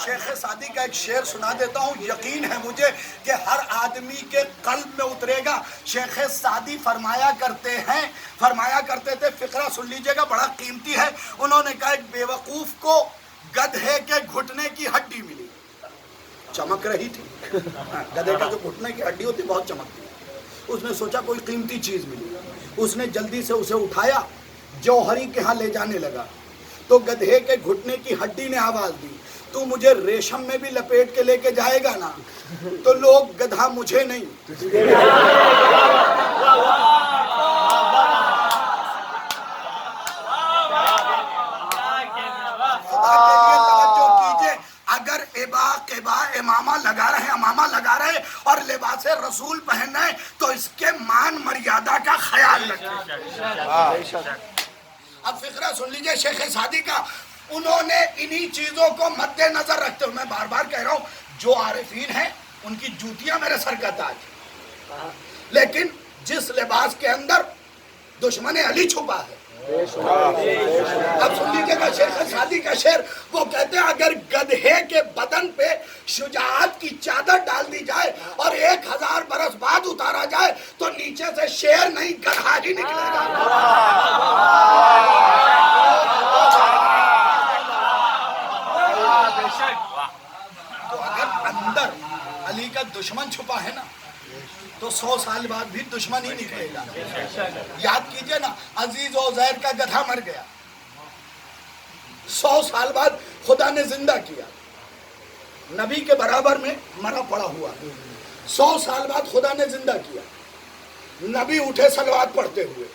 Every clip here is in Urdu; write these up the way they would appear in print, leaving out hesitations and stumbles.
شیخ سعدی کا ایک شعر سنا دیتا ہوں، یقین ہے مجھے کہ ہر آدمی کے قلب میں اترے گا۔ شیخ سعدی فرمایا کرتے تھے، فقرہ سن لیجئے گا، بڑا قیمتی ہے۔ انہوں نے کہا ایک بیوقوف کو گدھے کے گھٹنے کی ہڈی ملی، چمک رہی تھی۔ گدھے کا جو گھٹنے کی ہڈی ہوتی بہت چمکتی ہے۔ اس نے سوچا کوئی قیمتی چیز ملی، اس نے جلدی سے اسے اٹھایا، جوہری کے ہاں لے جانے لگا تو گدھے کے گھٹنے کی ہڈی نے آواز دی، تو مجھے ریشم میں بھی لپیٹ کے لے کے جائے گا نا؟ تو لوگ گدھا مجھے نہیں اگر قبا امامہ لگا رہے اور لباس رسول پہن رہے تو اس کے مان مریادہ کا خیال رکھیں۔ اب فقرہ سن لیجئے شیخ سعدی کا، انہوں نے انہی چیزوں کو مد نظر رکھتے ہوئے، میں بار بار کہہ رہا ہوں جو عارفین ہیں ان کی جوتیاں میرے سر کا تاج، لیکن جس لباس کے اندر دشمن علی چھپا ہے، اب سن لیجئے گا شیخ سعدی کا شعر، وہ کہتے ہیں اگر گدھے کے بدن پہ شجاعت کی چادر ڈال دی جائے اور 1000 برس بعد اتارا جائے تو نیچے سے شیر نہیں گدھا ہی نکلے گا۔ تو اگر اندر علی کا دشمن چھپا ہے نا تو 100 سال بعد بھی دشمن ہی نکلے گا۔ یاد کیجئے نا، عزیز و عزیر کا گدھا مر گیا، 100 سال بعد خدا نے زندہ کیا، نبی کے برابر میں مرا پڑا ہوا، 100 سال بعد خدا نے زندہ کیا، نبی اٹھے صلوات پڑھتے ہوئے،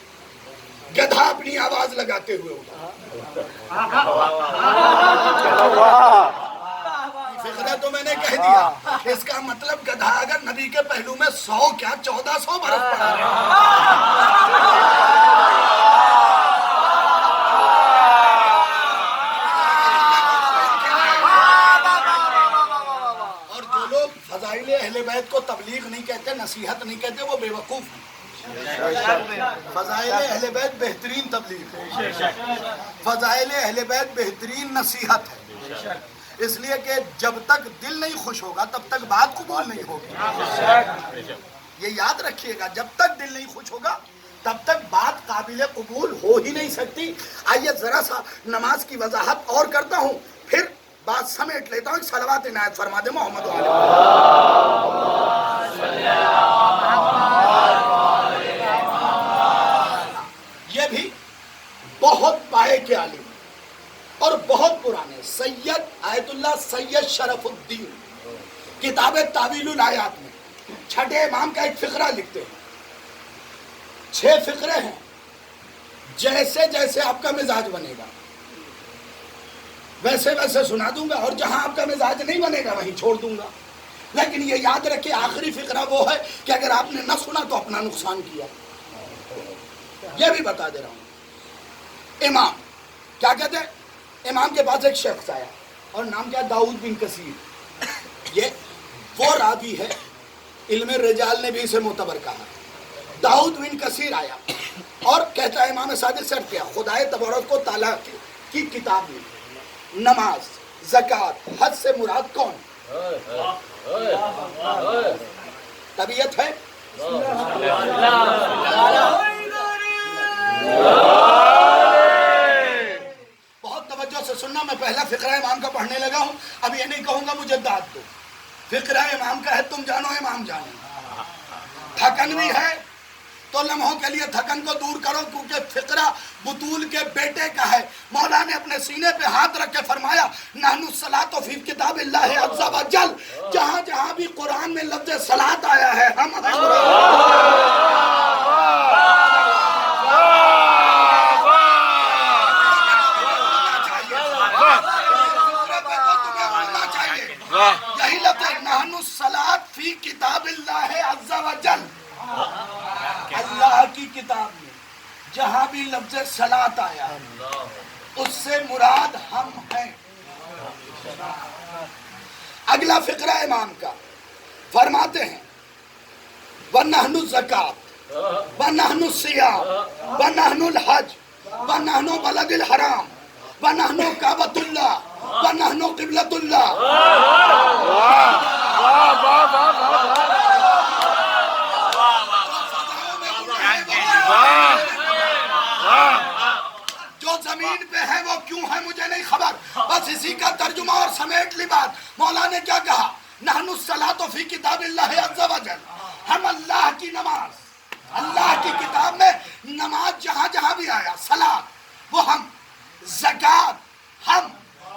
گدھا اپنی آواز لگاتے ہوئے اٹھا۔ فقرہ تو میں نے کہہ دیا، اس کا مطلب گدھا اگر نبی کے پہلو میں 100 کیا 1400 برس پڑا اور جو لوگ فضائل اہل بیت کو تبلیغ نہیں کہتے، نصیحت نہیں کہتے، وہ بے وقوف ہیں۔ فضائل اہل بیت بہترین تبلیغ ہے، فضائل اہل بیت بہترین نصیحت ہے، اس لیے کہ جب تک دل نہیں خوش ہوگا تب تک بات قبول نہیں ہوگی۔ یہ یاد رکھیے گا، جب تک دل نہیں خوش ہوگا تب تک بات قابل قبول ہو ہی نہیں سکتی۔ آئیے ذرا سا نماز کی وضاحت اور کرتا ہوں، پھر بات سمیٹ لیتا ہوں۔ صلوات عنایت فرما دے محمد علیہ۔ یہ بھی بہت پائے کے عالم اور بہت پرانے سید آیت اللہ سید شرف الدین کتاب تعویل الآیات میں چھٹے امام کا ایک فقرہ لکھتے ہیں، 6 فقرے ہیں، جیسے جیسے آپ کا مزاج بنے گا ویسے ویسے سنا دوں گا، اور جہاں آپ کا مزاج نہیں بنے گا وہیں چھوڑ دوں گا، لیکن یہ یاد رکھیں آخری فقرہ وہ ہے کہ اگر آپ نے نہ سنا تو اپنا نقصان کیا۔ یہ بھی بتا دے رہا ہوں، امام کیا کہتے ہیں، امام کے پاس ایک شخص آیا اور نام کیا، داؤد بن کثیر۔ یہ وہ راوی ہے، علم رجال نے بھی اسے معتبر کہا۔ داؤد بن کثیر آیا اور کہتا ہے امام صادق سے کیا، خدائے تبارک و تعالیٰ کی کتاب میں نماز، زکوٰۃ، حج سے مراد کون؟ طبیعت ہے؟ بہت توجہ سے سننا، میں پہلا فقرہ امام کا پڑھنے لگا ہوں، اب یہ نہیں کہوں گا مجھے داد دو، فقرہ امام کا ہے، تم جانو امام جانو۔ تھکن بھی ہے تو لمحوں کے لیے تھکن کو دور کرو، کیونکہ فقرہ بطول کے بیٹے کا ہے۔ مولا نے اپنے سینے پہ ہاتھ رکھ کے فرمایا نحن الصلاۃ فی کتاب اللہ عز و جل، جہاں جہاں بھی قرآن میں لفظ صلاۃ آیا ہے ہم یہی لفظ ہے، نحن الصلاۃ فی کتاب اللہ عز و جل، اللہ کی کتاب میں جہاں بھی لفظ صلاۃ آیا اس سے مراد ہم ہیں۔ اگلا فقرہ امام کا فرماتے ہیں وَنَحْنُ الزَّكَاةُ وَنَحْنُ الصِّيَامُ وَنَحْنُ الْحَجُّ نحن بلد الحرام ونحن کعبۃ اللہ ونحن قبلۃ اللہ. جو زمین پہ ہے وہ کیوں ہے مجھے نہیں خبر، بس اسی کا ترجمہ اور سمیٹ لی بات. مولا نے کیا کہا؟ نحن الصلاۃ فی کتاب اللہ عز وجل، ہم اللہ کی نماز، اللہ کی کتاب میں نماز جہاں جہاں بھی آیا صلاۃ وہ ہم. زکوٰۃ ہم.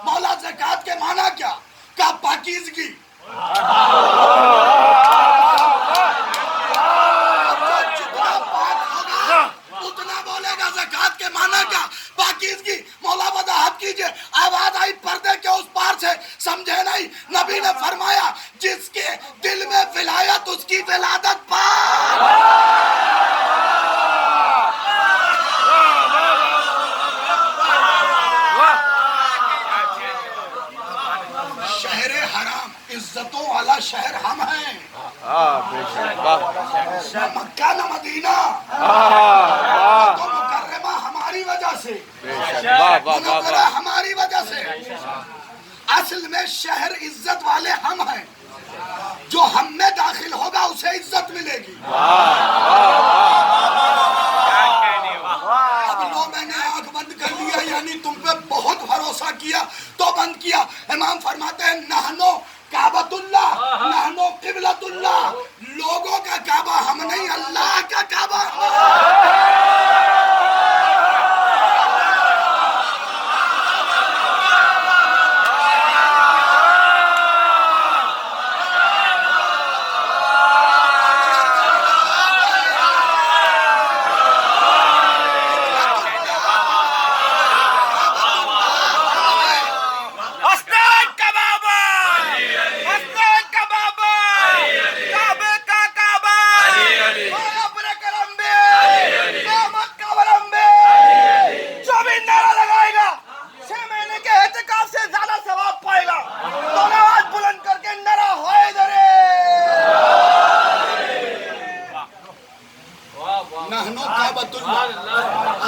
مولا زکوٰۃ کے معنی کیا؟ کا پاکیزگی. جتنا پاک ہوگا اتنا بولے گا. زکوٰۃ کے معنی کیا؟ پاکیزگی. مولا وضاحت کیجئے. آواز آئی پردے کے اس پار سے، سمجھے نہیں؟ نبی نے فرمایا جس کے دل میں ولایت اس کی ولادت پاک. شہر حرام عزتوں والا شہر ہم ہیں. نہ مکہ نہ مدینہ. تو مکرمہ ہماری وجہ سے، منورہ ہماری وجہ سے. اصل میں شہر عزت والے ہم ہیں. جو ہم میں داخل ہوگا اسے عزت ملے گی. اب لو میں نے آنکھ بند کر لیا، یعنی تم پہ بہت بھروسہ کیا تو بند کیا. امام فرماتے ہیں نحنو کعبۃ اللہ نحنو قبلۃ اللہ. لوگوں کا کعبہ ہم نہیں، اللہ کا کعبہ.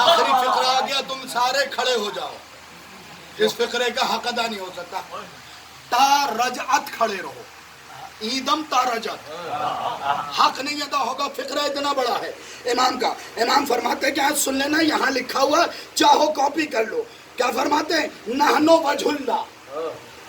آخری فقرہ آ گیا، تم سارے کھڑے ہو جاؤ. اس فقرے کا حق ادا نہیں ہو سکتا. تا رجعت کھڑے رہو. ایدم تا رجعت حق نہیں ادا ہوگا. فقرہ اتنا بڑا ہے امام کا. امام فرماتے ہیں کہ آج سن لینا، یہاں لکھا ہوا چاہو کاپی کر لو. کیا فرماتے ہیں؟ نحنو وجہ اللہ.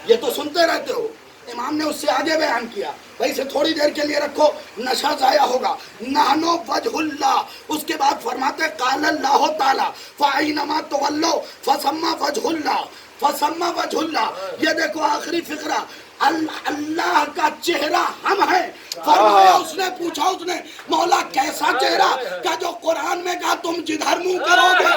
یہ تو سنتے رہتے ہو. امام نے اس سے آگے بیان کیا، بھائی اسے تھوڑی دیر کے لیے رکھو، نشہ ضائع ہوگا. نحنو وجہ اللہ. اس کے بعد فرماتے قال اللہ تعالی فَأَيْنَمَا تُوَلُّوا فَثَمَّ وَجْهُ اللَّهِ فَثَمَّ وَجْهُ اللَّهِ. یہ دیکھو آخری فقرہ، اللہ کا چہرہ ہم ہیں. فرمایا اس نے پوچھا، اس نے مولا کیسا چہرہ؟ کہ جو قرآن میں کہا تم جدھر منہ کرو گے.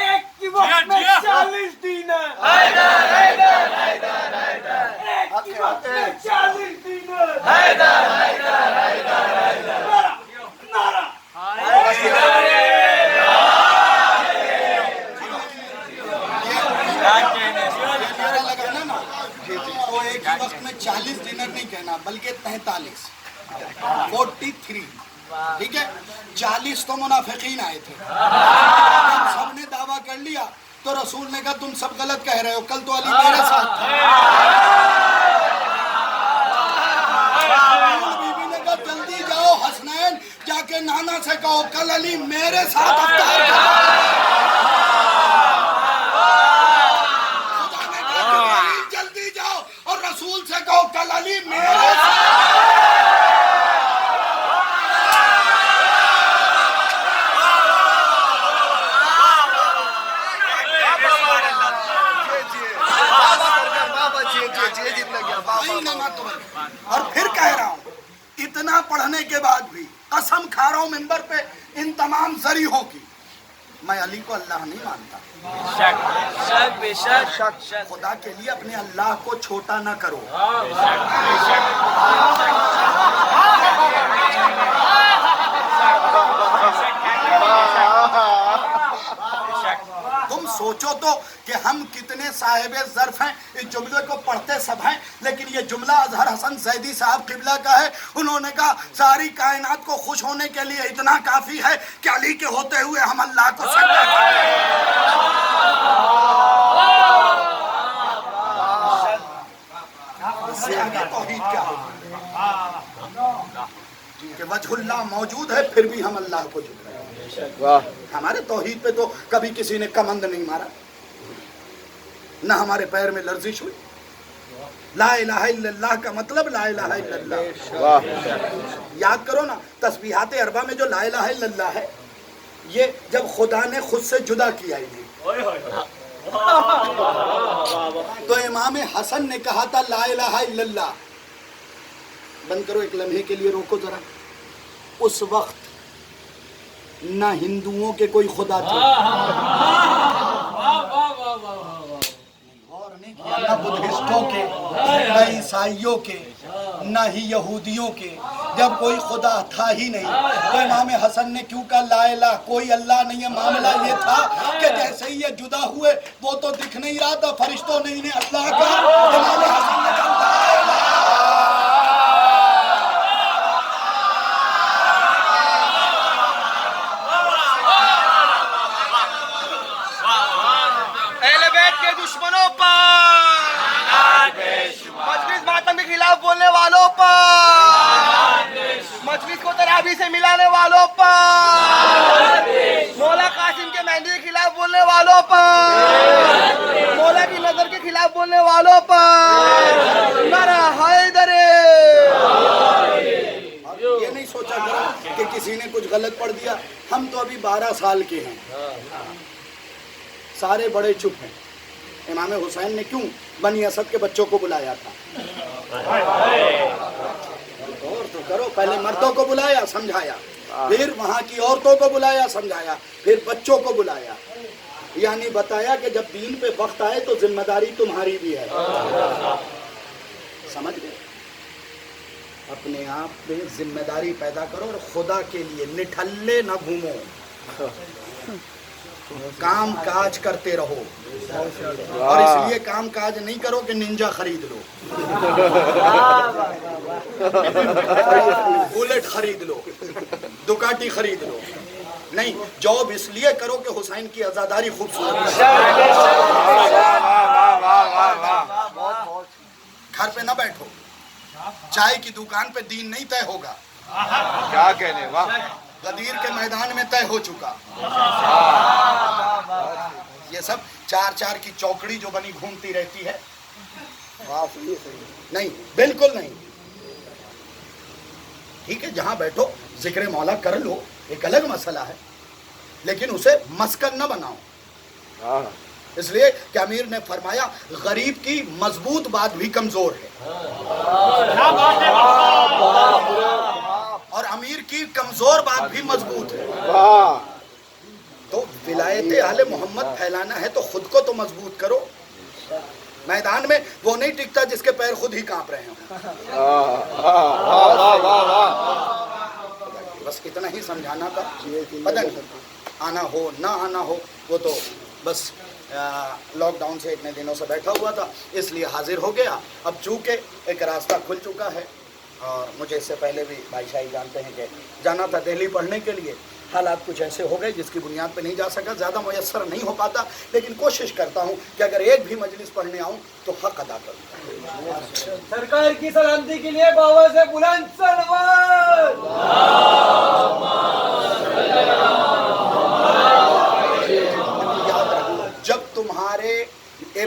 ایک ہی وقت میں 40 ڈنر نہیں کہنا بلکہ 43 43. ٹھیک ہے، 40 تو منافقین آئے تھے. جب سب نے دعویٰ کر لیا تو رسول نے کہا تم سب غلط کہہ رہے ہو، کل تو علی میرے ساتھ تھا. علی میرے ساتھ افطار کرو. خدا نے کہا جبرائیل جلدی جاؤ اور رسول سے کہو کل علی میرے ساتھ. اور پھر کہہ رہا ہوں اتنا پڑھنے کے بعد بھی قسم کھا رہا ہوں منبر پہ ان تمام ذریعوں کی میں علی کو اللہ نہیں مانتا. خدا کے لیے اپنے اللہ کو چھوٹا نہ کرو. تم سوچو تو کہ ہم کتنے صاحب ظرف ہیں. اس جملے کو پڑھتے سب ہیں لیکن یہ جملہ اظہر حسن زیدی صاحب قبلہ کا ہے. انہوں نے کہا ساری کائنات کو خوش ہونے کے لیے اتنا کافی ہے کہ علی کے ہوتے ہوئے ہم اللہ کو سجدہ کرتے ہیں. اس سے آگے توحید کیا ہوگی کہ وجہ اللہ موجود ہے پھر بھی ہم اللہ کو جھک رہے ہیں. ہمارے توحید پہ تو کبھی کسی نے کمند نہیں مارا نہ ہمارے پیر میں لرزش ہوئی. لا الہ الا اللہ کا مطلب لا الہ الا اللہ. یاد کرو نا تسبیحات اربع میں جو لا الہ الا اللہ ہے یہ جب خدا نے خود سے جدا کیا ہی نہیں. تو امام حسن نے کہا تھا لا الہ الا اللہ. بند کرو ایک لمحے کے لیے روکو ذرا. اس وقت نہ ہندوؤں کے کوئی خدا تھے نہ بدھسٹوں کے نہ عیسائیوں کے نہ ہی یہودیوں کے. جب کوئی خدا تھا ہی نہیں تو امام حسن نے کیوں کہا لا الہ کوئی اللہ نہیں ہے. معاملہ یہ تھا کہ جیسے ہی یہ جدا ہوئے وہ تو دکھ نہیں رہا تھا فرشتوں نے انہیں اللہ کا. امام حسن نے کہا لا الہ. دشمنوں پر مجلس ماتم کے خلاف بولنے والوں پر مجلس کو تراویح سے ملانے والوں پر مولا قاسم کے مہندی کے خلاف بولنے والوں پر مولا کی نظر کے خلاف بولنے والوں پر نعرہ حیدر. یہ نہیں سوچا کرا کہ کسی نے کچھ غلط پڑھ دیا. ہم تو ابھی 12 سال کے ہیں سارے بڑے چپ ہیں. امام حسین نے کیوں بنی اسد کے بچوں کو بلایا تھا؟ اور تو کرو پہلے مردوں کو بلایا سمجھایا پھر وہاں کی عورتوں کو بلایا سمجھایا پھر بچوں کو بلایا. یعنی بتایا کہ جب دین پہ وقت آئے تو ذمہ داری تمہاری بھی ہے. سمجھ گئے؟ اپنے آپ پہ ذمہ داری پیدا کرو اور خدا کے لیے نٹھلے نہ گھومو. کام کاج کرتے رہو اور اس لیے کام کاج نہیں کرو کہ ننجا خرید لو بلیٹ خرید لو دکاٹی خرید لو. نہیں جاب اس لیے کرو کہ حسین کی عزاداری خوبصورت ہے. گھر پہ نہ بیٹھو چائے کی دکان پہ دین نہیں طے ہوگا. کیا کہنے واہ. غدیر کے میدان میں طے ہو چکا. یہ سب 4 کی چوکڑی جو بنی گھومتی رہتی ہے نہیں بالکل نہیں. ٹھیک ہے جہاں بیٹھو ذکر مولا کر لو ایک الگ مسئلہ ہے لیکن اسے مسکن نہ بناؤ. اس لیے کہ امیر نے فرمایا غریب کی مضبوط بات بھی کمزور ہے اور امیر کی کمزور بات بھی مضبوط ہے. تو ولایت اہل محمد پھیلانا ہے تو خود کو تو مضبوط کرو. میدان میں وہ نہیں ٹکتا جس کے پیر خود ہی کانپ رہے ہوں. بس اتنا ہی سمجھانا تھا. پتہ نہیں آنا ہو نہ آنا ہو وہ تو بس لاک ڈاؤن سے اتنے دنوں سے بیٹھا ہوا تھا اس لیے حاضر ہو گیا. اب چونکہ ایک راستہ کھل چکا ہے اور مجھے اس سے پہلے بھی بھائی شاہی جانتے ہیں کہ جانا تھا دہلی پڑھنے کے لیے. حالات کچھ ایسے ہو گئے جس کی بنیاد پہ نہیں جا سکا. زیادہ میسر نہیں ہو پاتا لیکن کوشش کرتا ہوں کہ اگر ایک بھی مجلس پڑھنے آؤں تو حق ادا کروں. سرکار کی سلامتی کے لیے بابا سے بلند صلوات.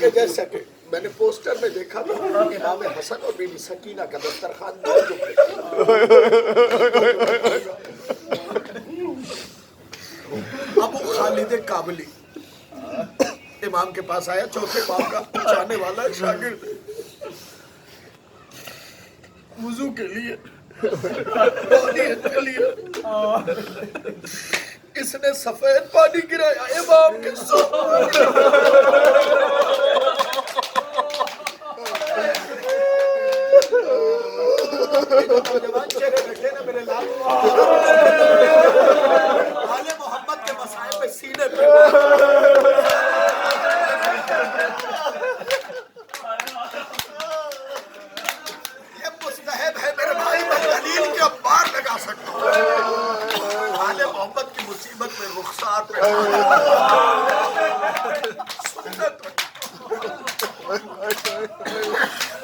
کہ جیسا کہ میں نے پوسٹر میں دیکھا تھا امام حسن اور بی بی سکینہ کا دسترخوان دو جملے ابو خالد کابلی امام کے پاس آیا، چوتھے باب کا جانے والا شاگرد، وضو کے لیے پانی کے لیے اس نے سفید پانی گرایا امام کے ساتھ۔ نوجوان چہرے بیٹھے نا میرے لال آل محمد کے مسائل پہ سینے پہ یہ مستحب ہے میرے بھائی، میں دلیل کے بار لگا سکتا ہوں۔ آل محمد کی مصیبت میں رخسار پہ سنت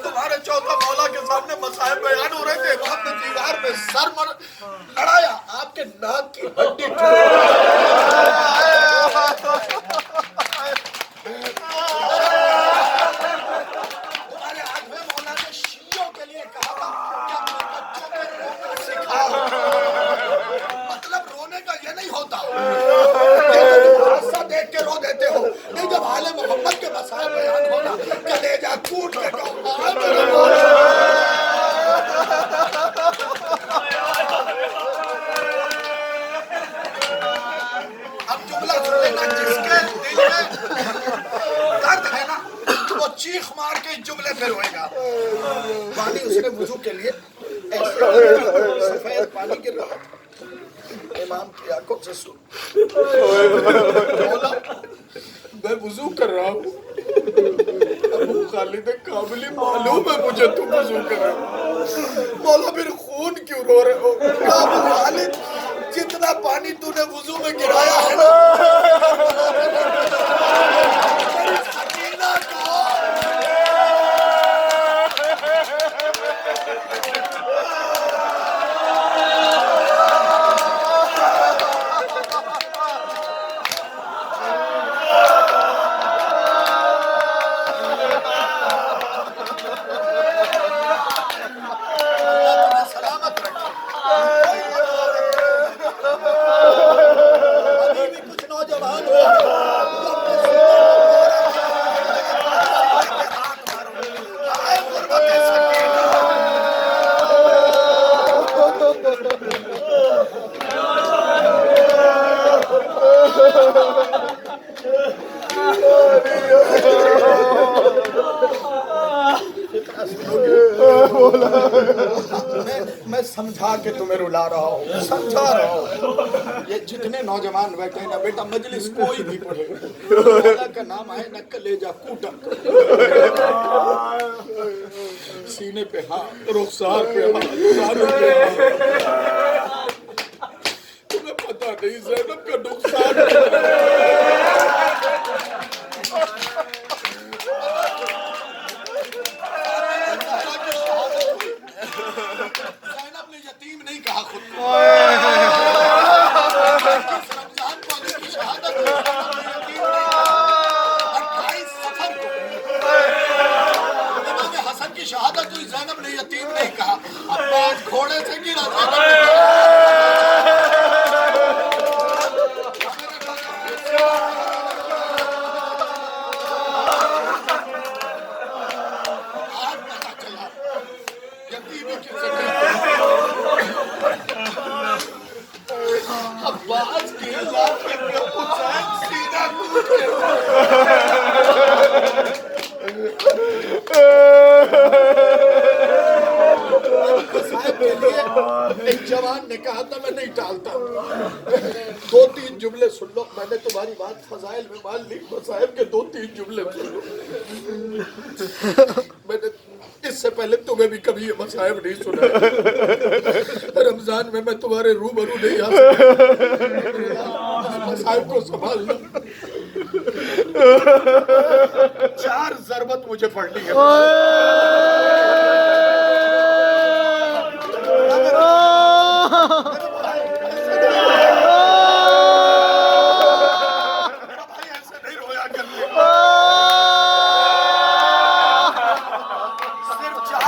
تمہارے چوتھا مولا کے سامنے مسائل بیان ہو رہے تھے، امام نے دیوار میں سر لڑایا، آپ کے ناک کی ہڈی تمہارے آٹھویں مولا نے شیعوں کے لیے کہا تھا کہ اپنے بچوں کو رونا سکھاؤ۔ مطلب رونے کا یہ نہیں ہوتا کہ تم حادثہ دیکھ کے رو دیتے ہو، نہیں، جب آل محمد کے مسائل بیان ہونا کلیجہ ٹوٹ کے کہو آئے میرے مولا۔ اب جملہ سن لینا، جس کے دل میں درد ہے نا وہ چیخ مار کے جملے پہ روئے گا۔ پانی اس نے وضو کے لیے ایسے سفید پانی گر رہا، امام کی آنکھوں سے سن، مولا میں وضو کر رہا ہوں، ابو خالد کابلی معلوم ہے مجھے تم وضو کر رہے ہو، مولا پھر خون کیوں رو رہے ہو؟ ابو خالد جتنا پانی تو نے وضو میں گرایا ہے نا میری سکینہ کو سلامت رکھے۔ ابھی بھی کچھ نوجوان ہیں جو اپنے سینے کو ہاتھ مارو، آئے غربت سکینہ۔ میں سمجھا کے تمہیں رلا رہا ہوں، سمجھا رہا ہوں۔ یہ جتنے نوجوان بیٹھے ہیں نا بیٹا، مجلس کوئی بھی پڑھے، مولا کا نام آئے نہ کلیجہ کوٹا، سینے پہ ہاتھ، رخسار پہ ہاتھ، زانوں پہ ہاتھ۔ تمہیں پتہ نہیں زینب کا نقصان زینب نے یتیم نہیں کہا خود کو، رمضان کو علی کی شہادت میں زینب نے یتیم نہیں کہا۔ 28 سفر کو امام حسن کی شہادت ہوئی، زینب نے یتیم نہیں کہا۔ عباس گھوڑے سے گرا، زینب نے آج پتا چلا یتیمی کسے کہتے ہیں۔ عباس کے علاقے میں حسین سینہ ٹوٹ کے مسائب کے لیے ایک جوان نے کہا تھا میں نہیں ٹالتا، 2-3 جملے سن لو، میں نے تمہاری بات فضائل میں مان لی، مسائب کے 2-3 جملے سن لو۔ میں نے اس سے پہلے تمہیں بھی کبھی یہ مسائب نہیں سنا، رمضان میں میں تمہارے روبرو نہیں آ سکتا، مسائب کو سنبھالنا۔ 4 ضربت مجھے پڑھنی ہے۔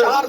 4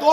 2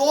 2